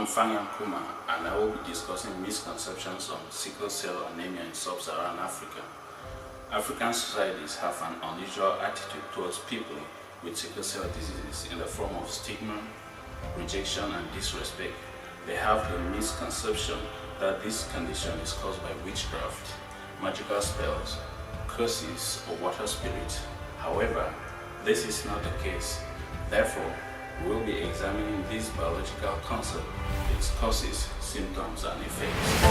I'm Fangyong Kuma and I will be discussing misconceptions on sickle cell anemia in Sub Sahara Africa. African societies have an unusual attitude towards people with sickle cell diseases in the form of stigma, rejection, and disrespect. They have the misconception that this condition is caused by witchcraft, magical spells, curses, or water spirits. However, this is not the case. Therefore, we will be examining this biological concept, its causes, symptoms, and effects.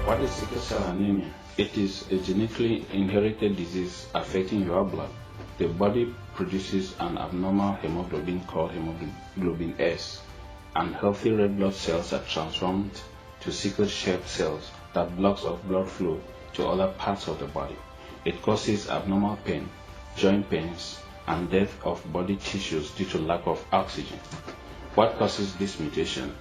What is sickle cell anemia? It is a genetically inherited disease affecting your blood. The body produces an abnormal hemoglobin called hemoglobin S, and healthy red blood cells are transformed to sickle-shaped cells that blocks off blood flow to other parts of the body. It causes abnormal pain, joint pains, and death of body tissues due to lack of oxygen. What causes this mutation?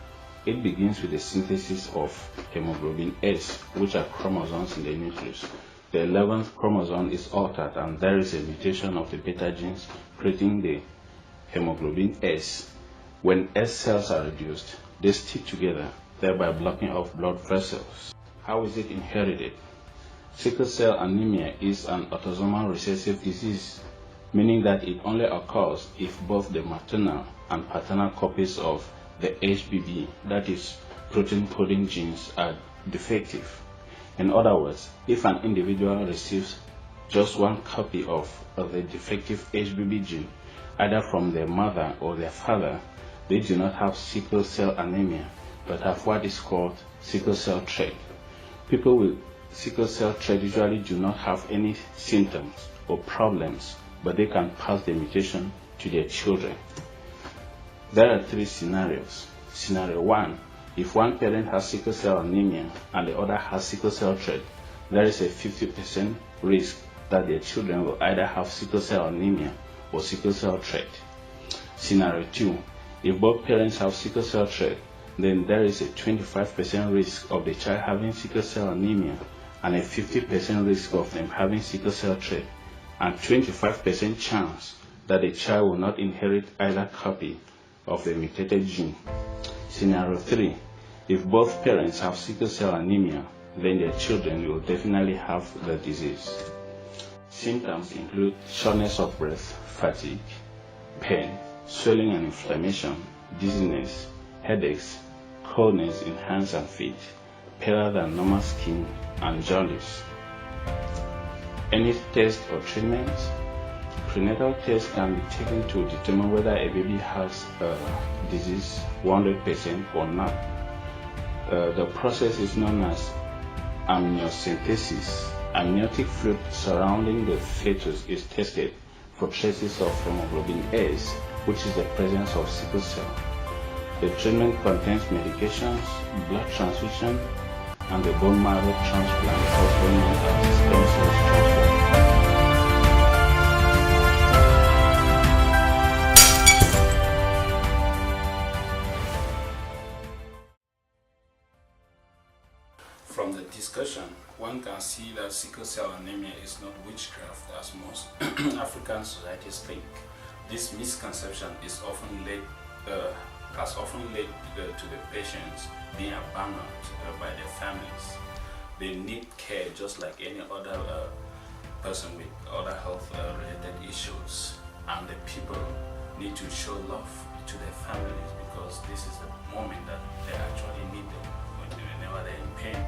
It begins with the synthesis of hemoglobin S, which are chromosomes in the nucleus. The 11th chromosome is altered and there is a mutation of the beta genes creating the hemoglobin S. When S cells are reduced, they stick together, thereby blocking off blood vessels. How is it inherited? Sickle cell anemia is an autosomal recessive disease, meaning that it only occurs if both the maternal and paternal copies of the HBB, that is, protein coding genes, are defective. In other words, if an individual receives just one copy of the defective HBB gene, either from their mother or their father, they do not have sickle cell anemia, but have what is called sickle cell trait. People with sickle cell trait usually do not have any symptoms or problems, but they can pass the mutation to their children. There are three scenarios. Scenario 1, if one parent has sickle cell anemia and the other has sickle cell trait, there is a 50% risk that their children will either have sickle cell anemia or sickle cell trait. Scenario 2, if both parents have sickle cell trait, then there is a 25% risk of the child having sickle cell anemia and a 50% risk of them having sickle cell trait, and 25% chance that the child will not inherit either copy of the mutated gene. Scenario 3, if both parents have sickle cell anemia, then their children will definitely have the disease. Symptoms include shortness of breath, fatigue, pain, swelling and inflammation, dizziness, headaches, coldness in hands and feet, paler than normal skin, and jaundice. Any test or treatment? Prenatal tests can be taken to determine whether a baby has a disease 100% or not. The process is known as amniocentesis. Amniotic fluid surrounding the fetus is tested for traces of hemoglobin S, which is the presence of sickle cell. The treatment contains medications, blood transfusion, and the bone marrow transplant, also known as stem cell transplant. From the discussion, one can see that sickle cell anemia is not witchcraft as most African societies think. This misconception is has often led to the patients being abandoned by their families. They need care just like any other person with other health related issues, and the people need to show love to their families because this is the moment that they actually need them whenever they're in pain.